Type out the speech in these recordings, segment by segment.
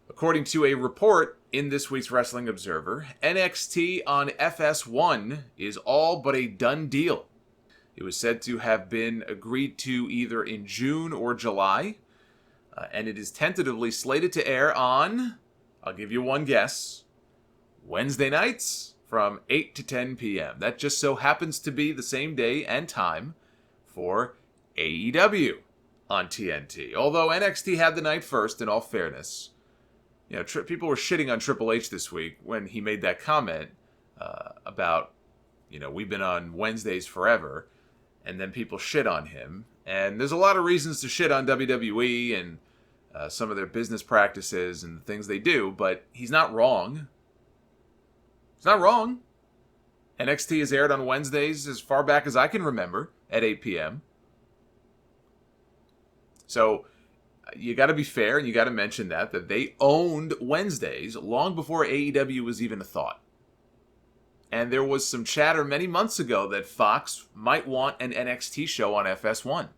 According to a report in this week's Wrestling Observer, NXT on FS1 is all but a done deal. It was said to have been agreed to either in June or July, and it is tentatively slated to air on, I'll give you one guess, Wednesday nights from 8 to 10 p.m. That just so happens to be the same day and time for AEW on TNT. Although NXT had the night first, in all fairness. You know, people were shitting on Triple H this week when he made that comment about, you know, we've been on Wednesdays forever, and then people shit on him. And there's a lot of reasons to shit on WWE and some of their business practices and the things they do, but he's not wrong. He's not wrong. NXT is aired on Wednesdays as far back as I can remember at 8 p.m. So you got to be fair, and you got to mention that they owned Wednesdays long before AEW was even a thought. And there was some chatter many months ago that Fox might want an NXT show on FS1.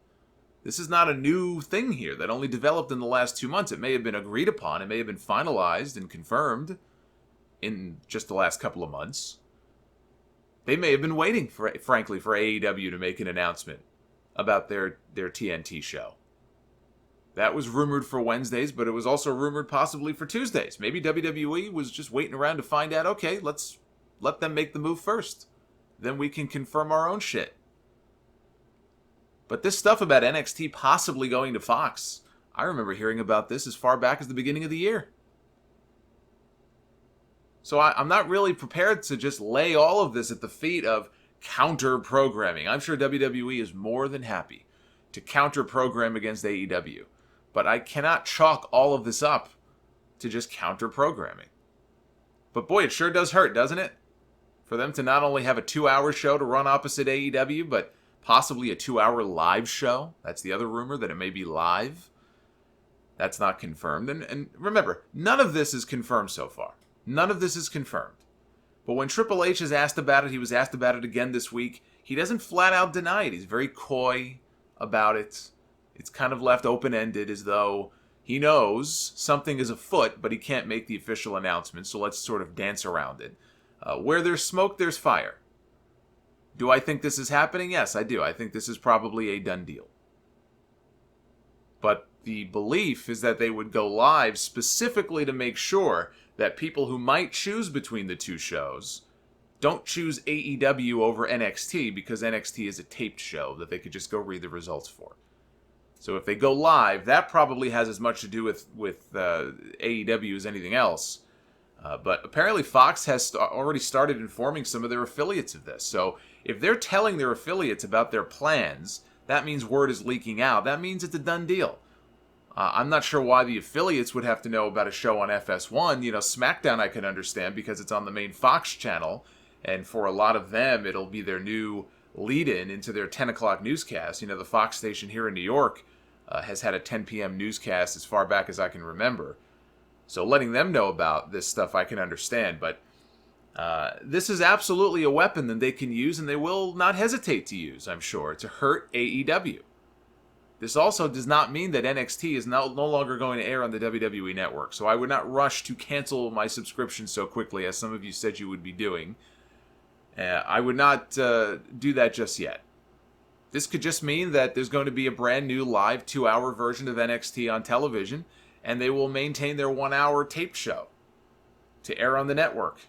This is not a new thing here that only developed in the last 2 months. It may have been agreed upon. It may have been finalized and confirmed in just the last couple of months. They may have been waiting, frankly, for AEW to make an announcement about their TNT show. That was rumored for Wednesdays, but it was also rumored possibly for Tuesdays. Maybe WWE was just waiting around to find out, okay, let's let them make the move first. Then we can confirm our own shit. But this stuff about NXT possibly going to Fox, I remember hearing about this as far back as the beginning of the year. So I'm not really prepared to just lay all of this at the feet of counter-programming. I'm sure WWE is more than happy to counter-program against AEW. But I cannot chalk all of this up to just counter-programming. But boy, it sure does hurt, doesn't it? For them to not only have a 2-hour show to run opposite AEW, but possibly a 2-hour live show. That's the other rumor, that it may be live. That's not confirmed. And remember, none of this is confirmed so far. None of this is confirmed. But when Triple H is asked about it, he was asked about it again this week, he doesn't flat out deny it. He's very coy about it. It's kind of left open-ended, as though he knows something is afoot, but he can't make the official announcement, so let's sort of dance around it. Where there's smoke, there's fire. Do I think this is happening? Yes, I do. I think this is probably a done deal. But the belief is that they would go live specifically to make sure that people who might choose between the two shows don't choose AEW over NXT, because NXT is a taped show that they could just go read the results for. So if they go live, that probably has as much to do with AEW as anything else. But apparently Fox has already started informing some of their affiliates of this. So if they're telling their affiliates about their plans, that means word is leaking out. That means it's a done deal. I'm not sure why the affiliates would have to know about a show on FS1. You know, SmackDown I can understand because it's on the main Fox channel. And for a lot of them, it'll be their new lead-in into their 10 o'clock newscast. You know, the Fox station here in New York has had a 10 p.m. newscast as far back as I can remember. So letting them know about this stuff I can understand. But this is absolutely a weapon that they can use, and they will not hesitate to use, I'm sure, to hurt AEW. This also does not mean that NXT is no longer going to air on the WWE Network. So I would not rush to cancel my subscription so quickly, as some of you said you would be doing. I would not do that just yet. This could just mean that there's going to be a brand new live 2-hour version of NXT on television, and they will maintain their 1-hour taped show to air on the network.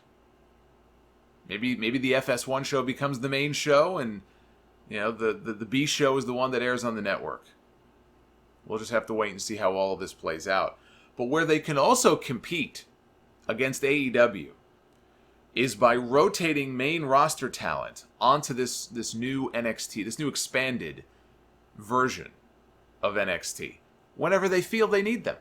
Maybe the FS1 show becomes the main show, and you know the B show is the one that airs on the network. We'll just have to wait and see how all of this plays out. But where they can also compete against AEW is by rotating main roster talent onto this new NXT, this new expanded version of NXT, whenever they feel they need them.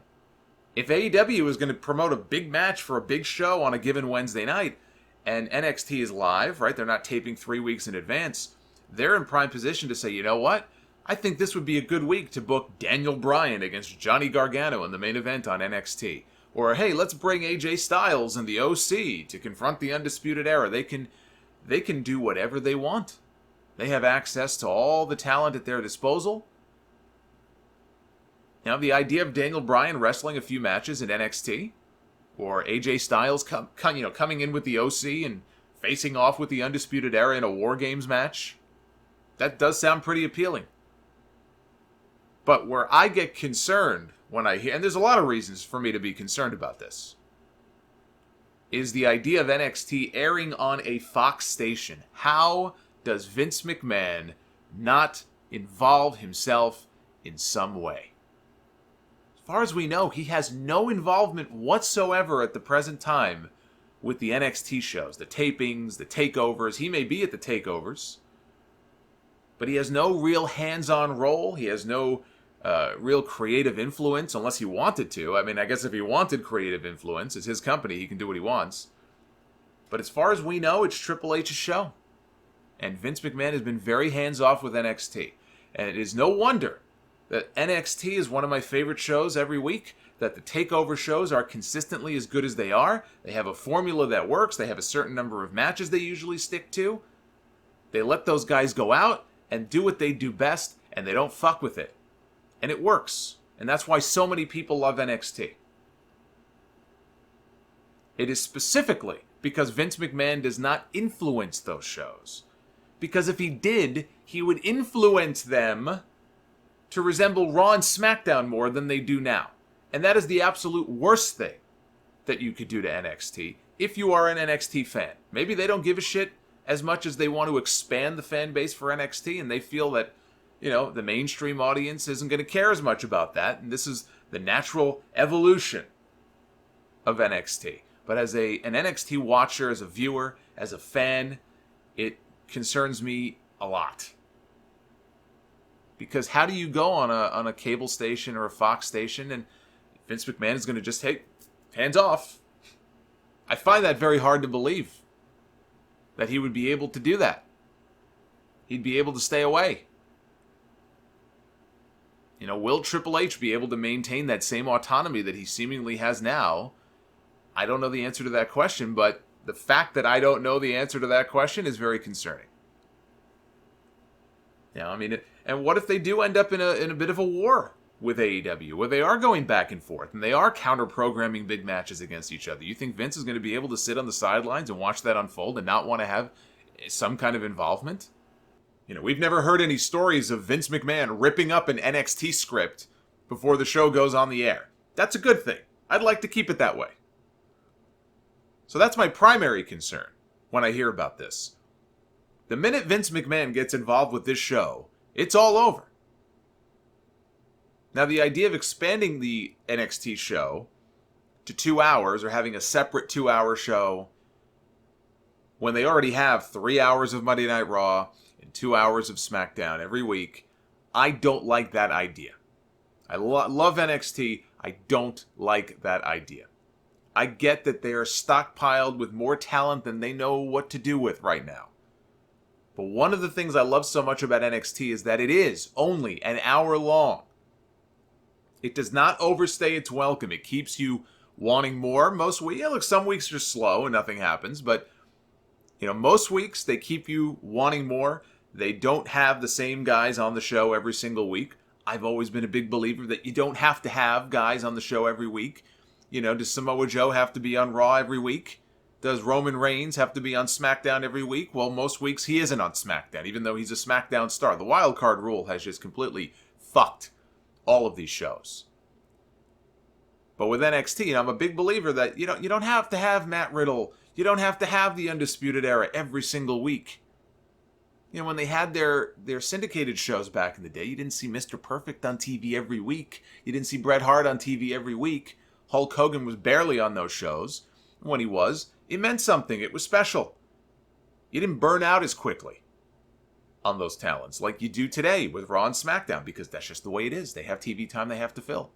If AEW is going to promote a big match for a big show on a given Wednesday night, and NXT is live, right, they're not taping 3 weeks in advance, they're in prime position to say, you know what, I think this would be a good week to book Daniel Bryan against Johnny Gargano in the main event on NXT. Or, hey, let's bring AJ Styles and the OC to confront the Undisputed Era. They can do whatever they want. They have access to all the talent at their disposal. Now, the idea of Daniel Bryan wrestling a few matches in NXT, Or AJ Styles coming in with the OC and facing off with the Undisputed Era in a War Games match. That does sound pretty appealing. But where I get concerned when I hear, and there's a lot of reasons for me to be concerned about this, is the idea of NXT airing on a Fox station. How does Vince McMahon not involve himself in some way? As far as we know, he has no involvement whatsoever at the present time with the NXT shows, the tapings, the takeovers. He may be at the takeovers, but he has no real hands-on role. He has no real creative influence, unless he wanted to. I mean, I guess if he wanted creative influence, it's his company. He can do what he wants. But as far as we know, it's Triple H's show. And Vince McMahon has been very hands-off with NXT. And it is no wonder that NXT is one of my favorite shows every week, that the takeover shows are consistently as good as they are. They have a formula that works. They have a certain number of matches they usually stick to. They let those guys go out and do what they do best, and they don't fuck with it. And it works. And that's why so many people love NXT. It is specifically because Vince McMahon does not influence those shows. Because if he did, he would influence them to resemble Raw and SmackDown more than they do now. And that is the absolute worst thing that you could do to NXT if you are an NXT fan. Maybe they don't give a shit as much as they want to expand the fan base for NXT, and they feel that, the mainstream audience isn't going to care as much about that, and this is the natural evolution of NXT. But as an NXT watcher, as a viewer, as a fan, it concerns me a lot. Because how do you go on a cable station or a Fox station and Vince McMahon is going to just, hey, hands off? I find that very hard to believe, that he would be able to do that. He'd be able to stay away. Will Triple H be able to maintain that same autonomy that he seemingly has now? I don't know the answer to that question, but the fact that I don't know the answer to that question is very concerning. And what if they do end up in a bit of a war with AEW, where they are going back and forth, and they are counter-programming big matches against each other? You think Vince is going to be able to sit on the sidelines and watch that unfold and not want to have some kind of involvement? We've never heard any stories of Vince McMahon ripping up an NXT script before the show goes on the air. That's a good thing. I'd like to keep it that way. So that's my primary concern when I hear about this. The minute Vince McMahon gets involved with this show, it's all over. Now, the idea of expanding the NXT show to 2 hours, or having a separate 2-hour show when they already have 3 hours of Monday Night Raw and 2 hours of SmackDown every week, I don't like that idea. I love NXT. I don't like that idea. I get that they are stockpiled with more talent than they know what to do with right now. But one of the things I love so much about NXT is that it is only an hour long. It does not overstay its welcome. It keeps you wanting more most weeks. Look, some weeks are slow and nothing happens, but most weeks they keep you wanting more. They don't have the same guys on the show every single week. I've always been a big believer that you don't have to have guys on the show every week. Does Samoa Joe have to be on Raw every week? Does Roman Reigns have to be on SmackDown every week? Well, most weeks he isn't on SmackDown, even though he's a SmackDown star. The wild card rule has just completely fucked all of these shows. But with NXT, I'm a big believer that you don't have to have Matt Riddle. You don't have to have the Undisputed Era every single week. When they had their syndicated shows back in the day, you didn't see Mr. Perfect on TV every week. You didn't see Bret Hart on TV every week. Hulk Hogan was barely on those shows. When he was, it meant something. It was special. You didn't burn out as quickly on those talents like you do today with Raw and SmackDown, because that's just the way it is. They have TV time they have to fill.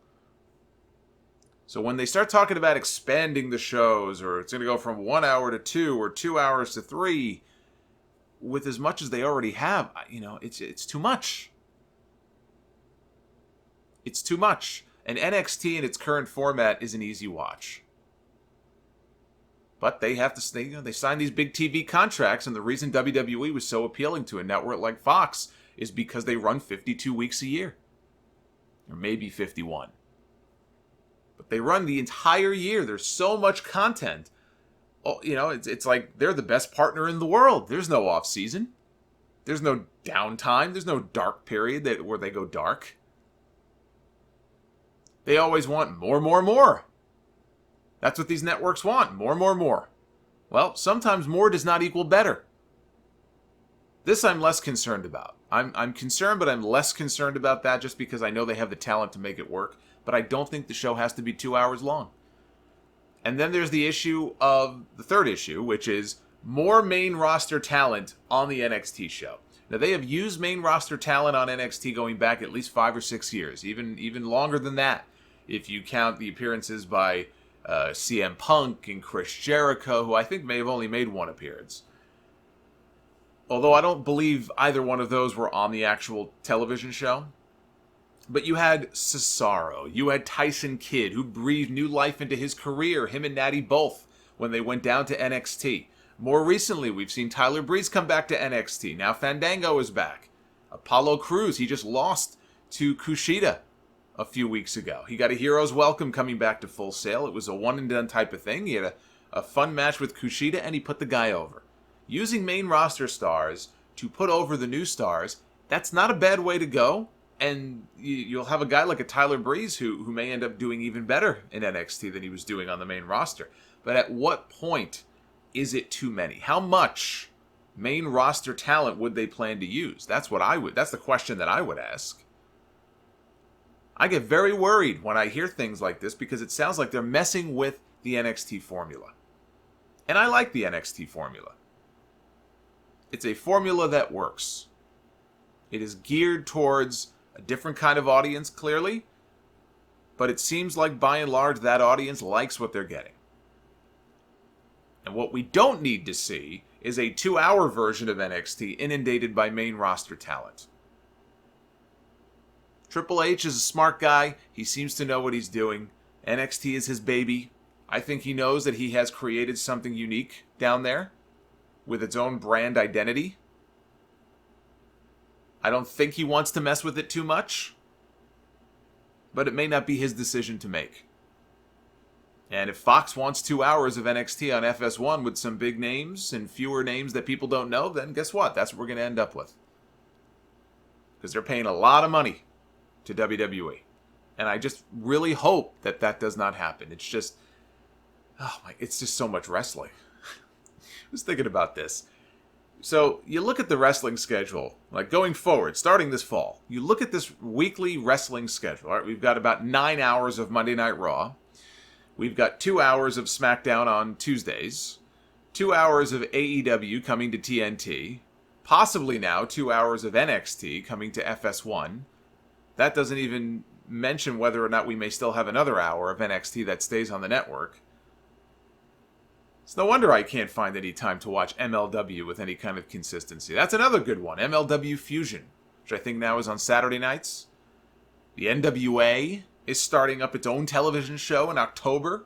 So when they start talking about expanding the shows, or it's going to go from 1 hour to 2 or 2 hours to 3, with as much as they already have, it's too much. It's too much. And NXT in its current format is an easy watch. But they have to, they sign these big TV contracts, and the reason WWE was so appealing to a network like Fox is because they run 52 weeks a year. Or maybe 51. But they run the entire year. There's so much content. Oh, it's like they're the best partner in the world. There's no off season. There's no downtime. There's no dark period where they go dark. They always want more, more, more. That's what these networks want. More, more, more. Well, sometimes more does not equal better. This I'm less concerned about. I'm concerned, but I'm less concerned about that just because I know they have the talent to make it work. But I don't think the show has to be 2 hours long. And then there's the third issue, which is more main roster talent on the NXT show. Now, they have used main roster talent on NXT going back at least 5 or 6 years, even longer than that, if you count the appearances by CM Punk and Chris Jericho, who I think may have only made one appearance. Although I don't believe either one of those were on the actual television show. But you had Cesaro, you had Tyson Kidd, who breathed new life into his career, him and Natty both, when they went down to NXT. More recently, we've seen Tyler Breeze come back to NXT. Now Fandango is back. Apollo Crews, he just lost to Kushida a few weeks ago. He got a hero's welcome coming back to Full Sail. It was a one-and-done type of thing. He had a fun match with Kushida, and he put the guy over. Using main roster stars to put over the new stars, that's not a bad way to go. And you'll have a guy like a Tyler Breeze who may end up doing even better in NXT than he was doing on the main roster. But at what point is it too many? How much main roster talent would they plan to use? That's the question that I would ask. I get very worried when I hear things like this because it sounds like they're messing with the NXT formula. And I like the NXT formula. It's a formula that works. It is geared towards a different kind of audience, clearly, but it seems like by and large that audience likes what they're getting. And what we don't need to see is a 2-hour version of NXT inundated by main roster talent. Triple H is a smart guy. He seems to know what he's doing. NXT is his baby. I think he knows that he has created something unique down there with its own brand identity. I don't think he wants to mess with it too much, but it may not be his decision to make. And if Fox wants 2 hours of NXT on FS1 with some big names and fewer names that people don't know, then guess what? That's what we're going to end up with. Because they're paying a lot of money to WWE. And I just really hope that that does not happen. It's just, it's just so much wrestling. I was thinking about this. So you look at the wrestling schedule, like going forward, starting this fall. You look at this weekly wrestling schedule. All right, we've got about 9 hours of Monday Night Raw. We've got 2 hours of SmackDown on Tuesdays. 2 hours of AEW coming to TNT. Possibly now 2 hours of NXT coming to FS1. That doesn't even mention whether or not we may still have another hour of NXT that stays on the network. It's no wonder I can't find any time to watch MLW with any kind of consistency. That's another good one, MLW Fusion, which I think now is on Saturday nights. The NWA is starting up its own television show in October,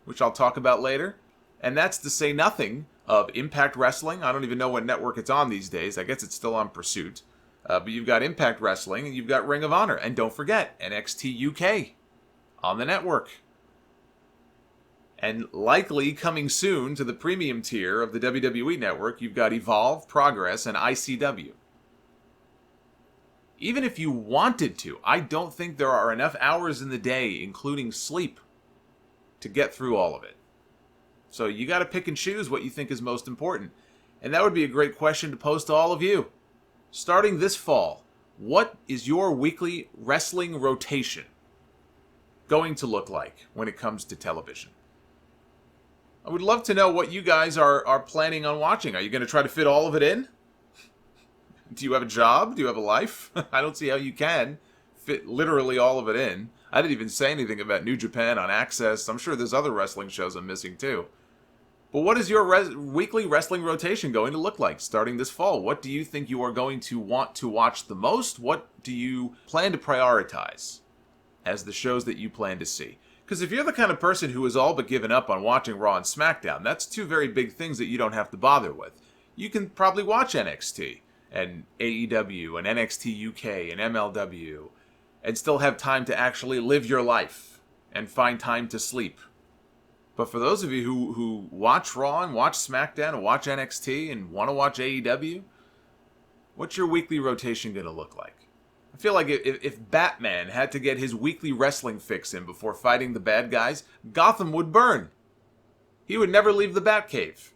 which I'll talk about later. And that's to say nothing of Impact Wrestling. I don't even know what network it's on these days. I guess it's still on Pursuit. But you've got Impact Wrestling and you've got Ring of Honor. And don't forget, NXT UK on the network. And likely coming soon to the premium tier of the WWE Network, you've got Evolve, Progress, and ICW. Even if you wanted to, I don't think there are enough hours in the day, including sleep, to get through all of it. So you got to pick and choose what you think is most important. And that would be a great question to pose to all of you. Starting this fall, what is your weekly wrestling rotation going to look like when it comes to television? I would love to know what you guys are planning on watching. Are you going to try to fit all of it in? Do you have a job? Do you have a life? I don't see how you can fit literally all of it in. I didn't even say anything about New Japan on Access. I'm sure there's other wrestling shows I'm missing too. But what is your weekly wrestling rotation going to look like starting this fall? What do you think you are going to want to watch the most? What do you plan to prioritize as the shows that you plan to see? Because if you're the kind of person who has all but given up on watching Raw and SmackDown, that's two very big things that you don't have to bother with. You can probably watch NXT and AEW and NXT UK and MLW and still have time to actually live your life and find time to sleep. But for those of you who watch Raw and watch SmackDown and watch NXT and want to watch AEW, what's your weekly rotation going to look like? I feel like if Batman had to get his weekly wrestling fix in before fighting the bad guys, Gotham would burn. He would never leave the Batcave.